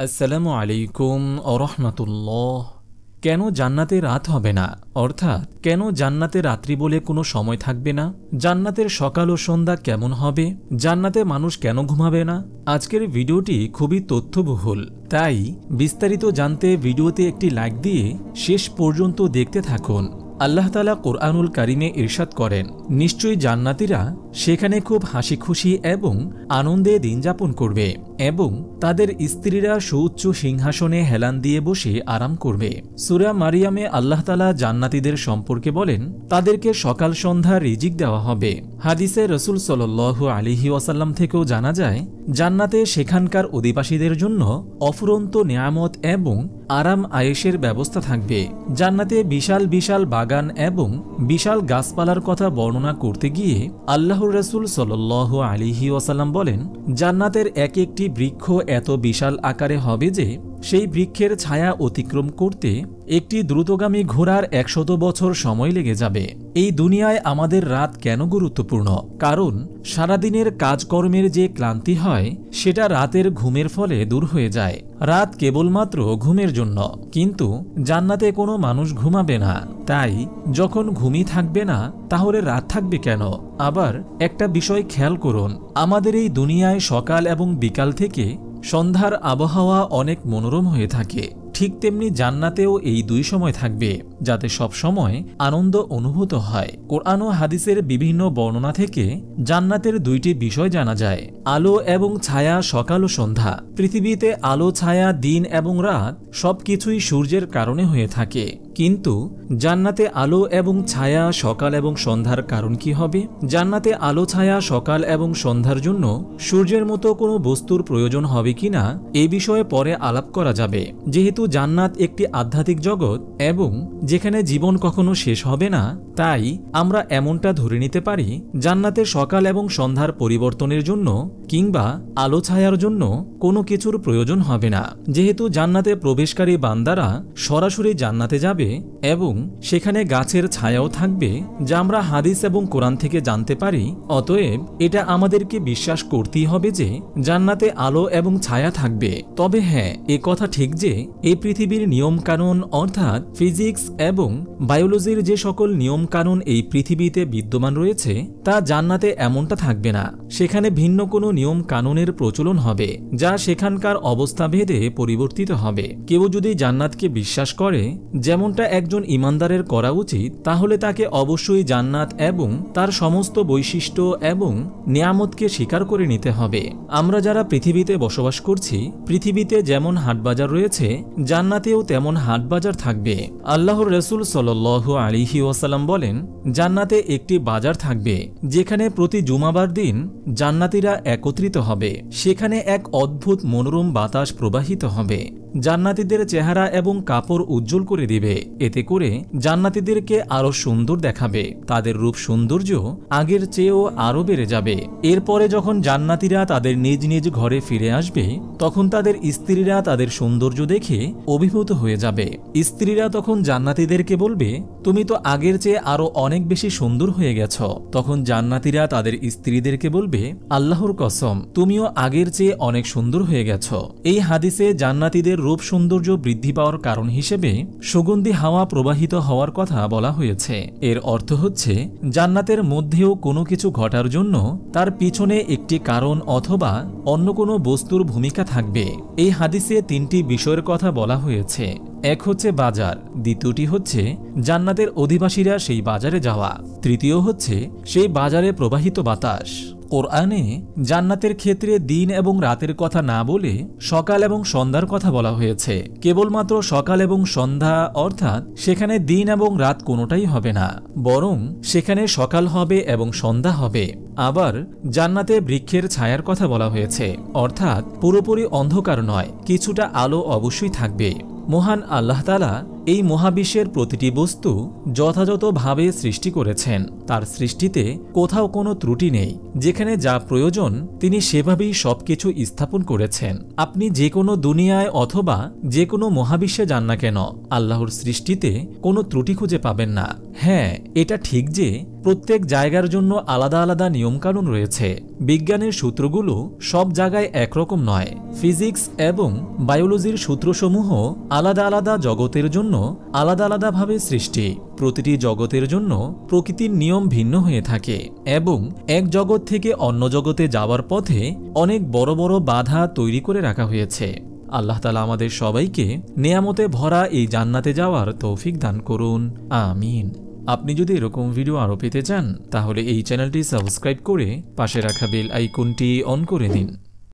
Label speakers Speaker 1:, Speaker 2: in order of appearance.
Speaker 1: আসসালামু আলাইকুম ওয়া কেন জান্নাতে রাত হবে না, অর্থাৎ কেন জান্নাতে রাত্রি বলে কোনো সময় থাকবে না? জান্নাতের সকাল ও সন্ধ্যা কেমন হবে? জান্নাতে মানুষ কেন ঘুমাবে না? আজকের ভিডিওটি খুবই তথ্যবহুল, তাই বিস্তারিত জানতে ভিডিওতে একটি লাইক দিয়ে শেষ পর্যন্ত দেখতে থাকুন। আল্লাহ তাআলা কোরআনুল কারিমে ইরশাদ করেন, নিশ্চয়ই জান্নাতীরা সেখানে খুব হাসি খুশি এবং আনন্দে দিন যাপন করবে এবং তাদের স্ত্রীরা সুউচ্চ সিংহাসনে হেলান দিয়ে বসে আরাম করবে। সূরা মারিয়ামে আল্লাহ তাআলা জান্নাতীদের সম্পর্কে বলেন, তাদেরকে সকাল সন্ধ্যা রিজিক দেওয়া হবে। হাদিসে রাসূল সাল্লাল্লাহু আলাইহি ওয়াসাল্লাম থেকেও জানা যায়, জান্নাতে সেখানকার অধিবাসীদের জন্য অফুরন্ত নিয়ামত এবং আরাম আয়েশের ব্যবস্থা থাকবে। জান্নাতে বিশাল বিশাল বাগান এবং বিশাল গাছপালার কথা বর্ণনা করতে গিয়ে আল্লাহর রাসূল সাল্লাল্লাহু আলাইহি ওয়াসাল্লাম বলেন, জান্নাতের এক একটি বৃক্ষ এত বিশাল আকারে হবে যে সেই বৃক্ষের ছায়া অতিক্রম করতে একটি দ্রুতগামী ঘোড়ার 100 বছর সময় লেগে যাবে। এই দুনিয়ায় আমাদের রাত কেন গুরুত্বপূর্ণ? কারণ সারাদিনের কাজকর্মের যে ক্লান্তি হয় সেটা রাতের ঘুমের ফলে দূর হয়ে যায়। রাত কেবলমাত্র ঘুমের জন্য, কিন্তু জান্নাতে কোনো মানুষ ঘুমাবে না। তাই যখন ঘুমই থাকবে না, তাহলে রাত থাকবে কেন? আবার একটা বিষয় খেয়াল করুন, আমাদের এই দুনিয়ায় সকাল এবং বিকাল থেকে সন্ধ্যার আবহাওয়া অনেক মনোরম হয়ে থাকে, ঠিক তেমনি জান্নাতেও এই দুই সময় থাকবে, যাতে সব সময় আনন্দ অনুভূত হয়। কোরআন ও হাদিসের বিভিন্ন বর্ণনা থেকে জান্নাতের দুইটি বিষয় জানা যায়, আলো এবং ছায়া, সকাল ও সন্ধ্যা। পৃথিবীতে আলো ছায়া, দিন এবং রাত সবকিছুই সূর্যের কারণে হয়ে থাকে, কিন্তু জান্নাতে আলো এবং ছায়া, সকাল এবং সন্ধ্যার কারণ কি হবে? জান্নাতে আলো ছায়া, সকাল এবং সন্ধ্যার জন্য সূর্যের মতো কোনো বস্তুর প্রয়োজন হবে কিনা এ বিষয়ে পরে আলাপ করা যাবে। যেহেতু জান্নাত একটি আধ্যাত্মিক জগৎ এবং যেখানে জীবন কখনো শেষ হবে না, তাই আমরা এমনটা ধরে নিতে পারি, জান্নাতে সকাল এবং সন্ধ্যার পরিবর্তনের জন্য কিংবা আলো ছায়ার জন্য কোনো কিছুর প্রয়োজন হবে না। যেহেতু জান্নাতে প্রবেশকারী বান্দারা সরাসরি জান্নাতে যাবে এবং সেখানে গাছের ছায়াও থাকবে, যা আমরা হাদিস এবং কোরআন থেকে জানতে পারি, অতএব এটা আমাদেরকে বিশ্বাস করতেই হবে যে জান্নাতে আলো এবং ছায়া থাকবে। তবে হ্যাঁ, এ কথা ঠিক যে এই পৃথিবীর নিয়ম কানুন, অর্থাৎ ফিজিক্স এবং বায়োলজির যে সকল নিয়ম কানুন এই পৃথিবীতে বিদ্যমান রয়েছে, তা জান্নাতে এমনটা থাকবে না। সেখানে ভিন্ন কোনো নিয়ম কানুনের প্রচলন হবে, যা সেখানকার অবস্থা ভেদে পরিবর্তিত হবে। কেউ যদি জান্নাতকে বিশ্বাস করে যেমনটা একজন ইমানদারের করা উচিত, তাহলে তাকে অবশ্যই জান্নাত এবং তার সমস্ত বৈশিষ্ট্য এবং নিয়ামতকে স্বীকার করে নিতে হবে। আমরা যারা পৃথিবীতে বসবাস করছি, পৃথিবীতে যেমন হাটবাজার রয়েছে, জান্নাতেও তেমন হাটবাজার থাকবে। আল্লাহর রাসূল সাল্লাল্লাহু আলাইহি ওয়াসাল্লাম বলেন, জান্নাতে একটি বাজার থাকবে যেখানে প্রতি জুমাবার দিন জান্নাতীরা একত্রিত হবে। সেখানে এক অদ্ভুত মনোরম বাতাস প্রবাহিত হবে, জান্নাতীদের চেহারা এবং কাপড় উজ্জ্বল করে দিবে। এতে করে জান্নাতীদেরকে আরো সুন্দর দেখাবে, তাদের রূপ সৌন্দর্য আগের চেয়েও আরো বেড়ে যাবে। এরপরে যখন জান্নাতীরা তাদের নিজ নিজ ঘরে ফিরে আসবে, তখন তাদের স্ত্রীরা তাদের সৌন্দর্য দেখে অভিভূত হয়ে যাবে। স্ত্রীরা তখন জান্নাতীদেরকে বলবে, তুমি তো আগের চেয়ে আরো অনেক বেশি সুন্দর হয়ে গেছ। তখন জান্নাতীরা তাদের স্ত্রীদেরকে বলবে, আল্লাহর কসম, তুমিও আগের চেয়ে অনেক সুন্দর হয়ে গেছ। এই হাদিসে জান্নাতীদের রূপ সৌন্দর্য বৃদ্ধি পাওয়ার কারণ হিসেবে সুগন্ধি হাওয়া প্রবাহিত হওয়ার কথা বলা হয়েছে। এর অর্থ হচ্ছে, জান্নাতের মধ্যেও কোনো কিছু ঘটার জন্য তার পিছনে একটি কারণ অথবা অন্য কোনো বস্তুর ভূমিকা থাকবে। এই হাদিসে তিনটি বিষয়ের কথা বলা হয়েছে। এক হচ্ছে বাজার, দ্বিতীয়টি হচ্ছে জান্নাতের অধিবাসীরা সেই বাজারে যাওয়া, তৃতীয় হচ্ছে সেই বাজারে প্রবাহিত বাতাস। কোরআনে জান্নাতের ক্ষেত্রে দিন এবং রাতের কথা না বলে সকাল এবং সন্ধ্যার কথা বলা হয়েছে। কেবলমাত্র সকাল এবং সন্ধ্যা, অর্থাৎ সেখানে দিন এবং রাত কোনোটাই হবে না, বরং সেখানে সকাল হবে এবং সন্ধ্যা হবে। আবার জান্নাতে বৃক্ষের ছায়ার কথা বলা হয়েছে, অর্থাৎ পুরোপুরি অন্ধকার নয়, কিছুটা আলো অবশ্যই থাকবে। মহান আল্লাহ তাআলা এই মহাবিশ্বের প্রতিটি বস্তু যথাযথভাবে সৃষ্টি করেছেন। তার সৃষ্টিতে কোথাও কোনো ত্রুটি নেই, যেখানে যা প্রয়োজন তিনি সেভাবেই সবকিছু স্থাপন করেছেন। আপনি যে কোনো দুনিয়ায় অথবা যে কোনো মহাবিশ্বে যান না কেন, আল্লাহর সৃষ্টিতে কোনো ত্রুটি খুঁজে পাবেন না। হ্যাঁ, এটা ঠিক যে প্রত্যেক জায়গার জন্য আলাদা আলাদা নিয়মকানুন রয়েছে। বিজ্ঞানের সূত্রগুলো সব জায়গায় একরকম নয়। ফিজিক্স এবং বায়োলজির সূত্রসমূহ আলাদা আলাদা জগতের জন্য আলাদা আলাদাভাবে সৃষ্টি। প্রতিটি জগতের জন্য প্রকৃতির নিয়ম ভিন্ন হয়ে থাকে এবং এক জগৎ থেকে অন্য জগতে যাওয়ার পথে অনেক বড় বড় বাধা তৈরি করে রাখা হয়েছে। আল্লাহ তাআলা আমাদের সবাইকে নেয়ামতে ভরা এই জান্নাতে যাওয়ার তৌফিক দান করুন, আমিন। আপনি যদি এরকম ভিডিও আরও পেতে চান তাহলে এই চ্যানেলটি সাবস্ক্রাইব করে পাশে রাখা বেল আইকনটি অন করে দিন।